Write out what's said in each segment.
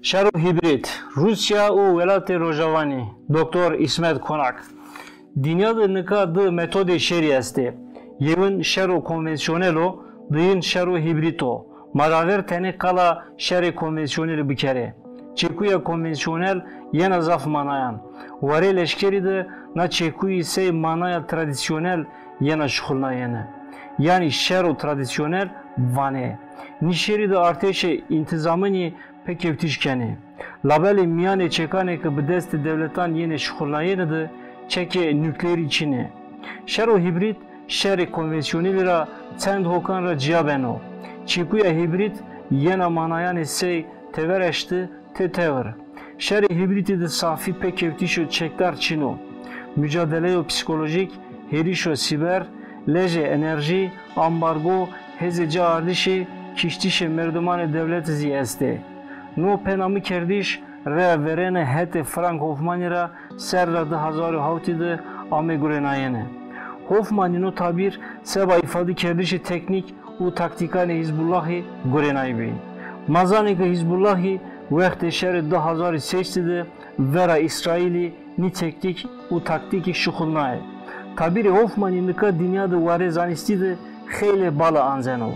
Şero hibrit Rusya u Velatê Rojavani Dr. İsmet Konak Dünyada nika metode şeri este yevin şero konvansiyonelo dîn şero hibrito maraver tene kala şeri konvansiyonel bikere çekuya konvansiyonel yena zaf manayan vare leşkeri de na çekuyi sey manaya tradisyonel yena şukhulna yene yani şero tradisyonel vane nişeri de arteşe intizamını pekevtişkeni labeli miyane çekane ki bu desti devletan yine şukhulna de çeke nükleer içine şero hibrit şeri konvansiyonel ra çend hokan ra ciyabeno çekuya hibrit yena manayan sey tevereşti tever şeri hibriti de safi pekevtişo çektar çino mücadeleyo psikolojik herişo siber leje enerji ambargo hezece ardişi kiştişe merdumane devlet ziyeste no penamı kerdiş re verene hete Frank Hoffman'ira serra da hazaru havtide ame gurenayene Hoffman'ın o tabir seba ifade kerdişi teknik u taktikane Hizbullah'ı gurenaybi mazaneke Hizbullah'ı vekte şerri 2008'de vera İsrail'i ni teknik u taktiki şukhulnay tabiri Hoffman'ın nika dünyada vare zanistide xeyle bala anzeno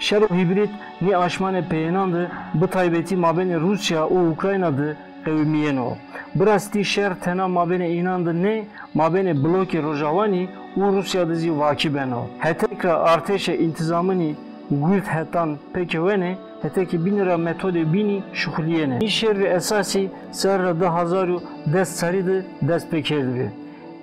şero hibrit ni aşmane peyenandı bu taybeti mabene Rusya u Ukrayna'dı kevmiyeno brasti şer tena mabene inandı ne mabene bloke Rojavani u Rusya'da zi vakibeno hetekra arteşe intizamını gült hetan pekevene heteki 1000 lira metode bini şuhliyene nişerri esasi serra da hazaru dest sarıdı dest pekerdi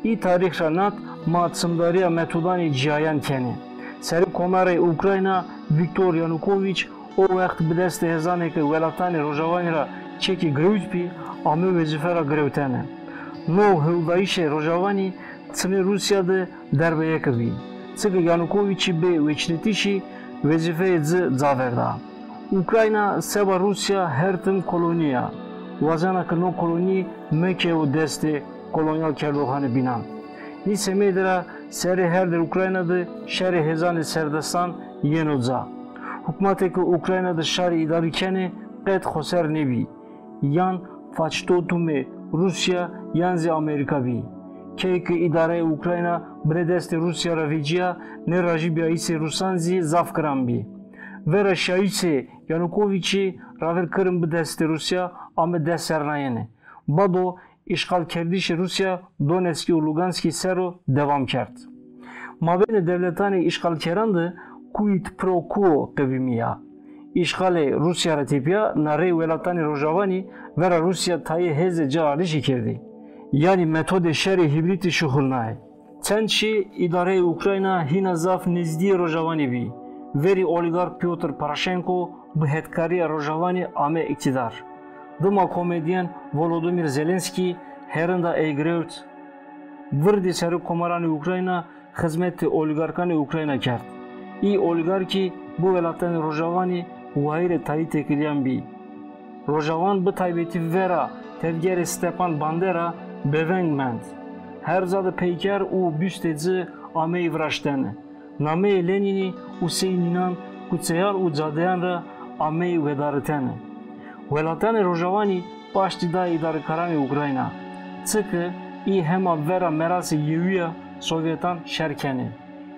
i tarih ranat matsımdariya metodani cihayan keni seri komare Ukrayna Viktor Yanukovych o vakt bideste hezaneke velatani Rojavanira çeki grevitpi amı vezifera grevtene no hıldayişe Rojavani tsimi Rusya'da derbeye kıvi tsıgı Yanukovych'i be veçnetişi vezifeye zaverda Ukrayna seba Rusya her tım koloniya vazana kno koloni meke o deste kolonyal kerdoğanı binan ni semedra seri herder Ukrayna'da şeri hezanı serdastan yenodza hükümeteki Ukrayna'da şari idarikeni qed khoser nebi yan façtotume Rusya yanzi Amerika bi keki idare Ukrayna bredeste Rusya ravicia ne rajibiya ise Rusanzi zafkran bi vera şaise Yanukovych'i raver kırım bu deste Rusya ame dest sernayene bado işgal kerdişi Rusya Donetski u Luganski sero devam kert mabene devletani işgal kerandı quid pro quo kevimiya işgale Rusya ratipiya nare velatani Rojavani vera Rusya tayi heze cağalişi kerdi yani metode şeri hibriti şukhulnay çençi idare Ukrayna hina zaf nizdiye Rojavani bi veri oligark Pyotr Poroshenko bu hetkariya Rojavani ame iktidar Dima komedyen Volodymyr Zelenski herında egrevt vırdi seri komarani Ukrayna hizmeti oligarkani Ukrayna kert i oligarki bu velatani Rojavani vahire tayi tekiliyan bi Rojavan bu taybeti vera tevgeri Stepan Bandera bevengment her zade peyker u büstedzi ame ivraştene name Lenini Useyninan kutseyan u zadeyan ra ame vedaretene velatani Rojavani başti da idare karani Ukrayna Sıkı i hema vera merası yeviya Sovyetan şerkeni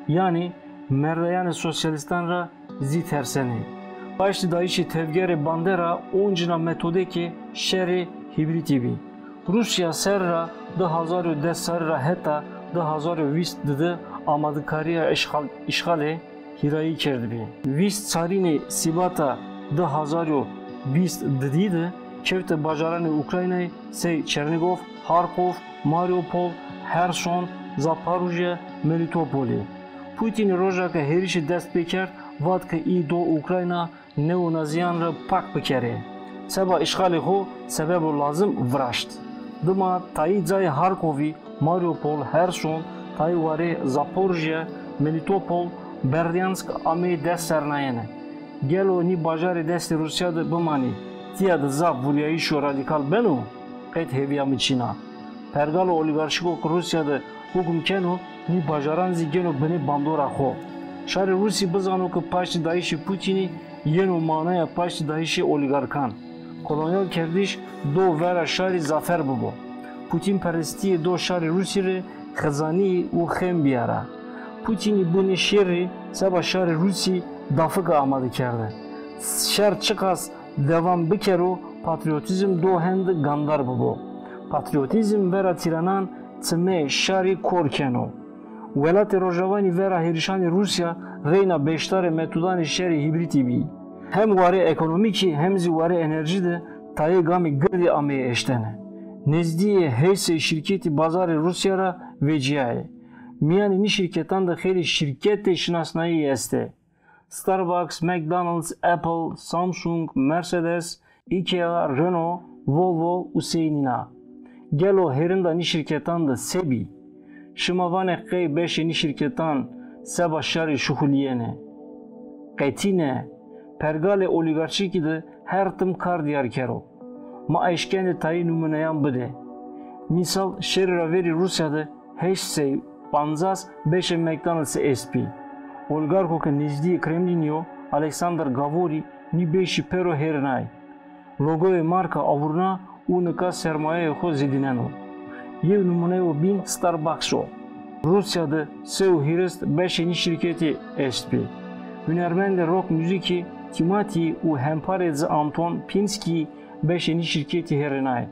yani merdeyani sosyalistan ra zi terseni başti da işi tevgeri Bandera oncina metodeki şeri hibriti bi Rusya serra 2010 serra heta 2020 dıdı amadı kariya işgale hirayi kerdi bi vist sarini sibata 2020 dıdıydı Kevte bajarani Ukrayna'yı sey Çernigov, Harkov, Mariupol, Herson, Zaporojye, Melitopoli. Putin rojaka herişi dest bekar vadka i do Ukrayna neonaziyanra pak bekere. Seba işgali ho sebebu lazım vraşt. Dıma tayi zay Harkovi, Mariupol, Herson, tayi vare Zaporojye, Melitopol, Berdyansk ame dest sernayene. Gelo ni bajari desti Rusya'da bımani. Tiyada zav vulyayişo radikal benu qed heviyamı Çin'a. Pergalo oligarşiko Rusya'da hukum keno ni bajaranzi geno beni bandora ho. Şari Rusi bızano ki paşti dayişi Putin'i yeno manaya paşti dayişi oligarkan. kolonyal kerdiş do vera şari zafer bubo. Putin perestiye do şari Rusya'yı xezani u xem biyara. Putin'i bu neşeri seba şari Rusya dafıka amadı kerdi. Şer çıkas devam bikero patriotizm do hendi gandar bubo. Patriotizm vera tiranan tsme şari korkeno. Velat-ı Rojavani vera herişani Rusya reyna beştare metodan şeri hibriti bi. Hem varı ekonomiki hem zivarı enerji de tayi gami gırdi ameye eştene. Nezdiye heyse şirketi bazarı Rusya'ra veciyaye. Miyani ni şirketan da xeyli şirkette şinasnayı este. Starbucks, McDonald's, Apple, Samsung, Mercedes, Ikea, Renault, Volvo, Useynina. Gelo herinda ni şirketan da sebi. Şimavane qey beşe ni şirketan seba şari şuhuliyene. Qetine pergale oligarşiki de her tım kar diyar kero. Ma eşkende tayi numuneyan bide. Misal şerira veri Rusya'da heşsey panzas beşe McDonald's SP. Oligarko ke nizdi Kremlinyo Alexander Gavori ni beşi pero herinay. Logoy marka avurna u nika sermaye xo zedineno. Yev numuneyo bin Starbucks'o. Rusya'da Seu Hirist beşeni şirketi SP. Hünermende rock müziki Timati u hemparez Anton Pinsky beşeni şirketi herinay.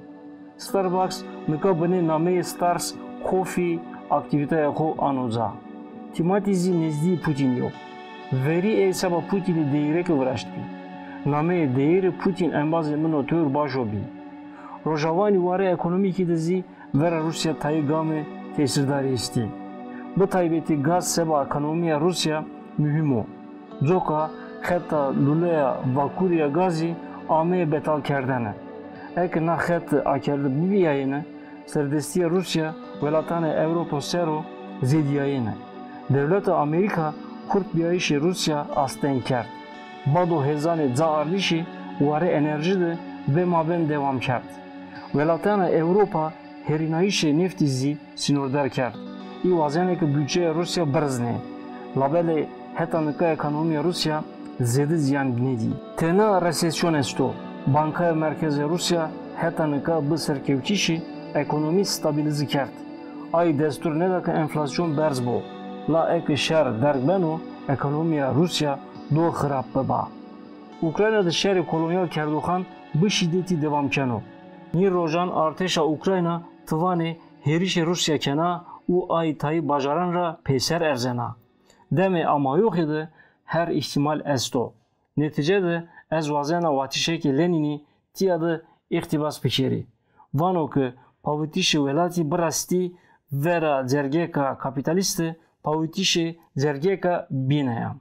Starbucks nika bine nameye Stars Coffee aktiviteye xo anoza. Timatizi nezdi Putin yok. Veri hesaba Putin'i değirek uğraştı. Nameye değeri Putin embazı minotör başobi. Rojavani vare ekonomiki dizi vera Rusya tayi game tesirdari isti. Bu taybeti gaz seba ekonomiya Rusya mühim o. Zoka, xeta, luleya, vakuriya gazi ameye betal kerdene. Ek na xet akerdi bibiyayene, serdestiya Rusya velatane Avrupa sero zediyayene. Devlet-i Amerika kurt biyayişi Rusya asten kerd. Bado hezane zaarlişi vare enerji de ve maben devam kerd. Velatane Avrupa herinayişi neftizi sinordar kerd. İ vazeneki bütçeye Rusya brzne. Labele hetanıka ekonomiya Rusya zedi ziyan binedi. Tena resesyon esto. Bankaya merkezi Rusya hetanıka bu serkevçişi ekonomi stabilizi kerd. Ay destur nedaka enflasyon berz bo. La ek şer dergbeno ekonomiya Rusya do xirab beba. Ukrayna'da şeri kolonyal kerdoxan bu şiddeti devam keno. Ni rojan arteşa Ukrayna tıvane herişe Rusya kena u ay tayi bajaran ra peser erzena. Deme ama yok idi her ihtimal esto. Neticede ez vazena vatişeki Lenini tiyadı iktibas pikeri. Vano ki pavitişi velati brasti vera zergeka kapitalisti pavitişi zergeka bineyam.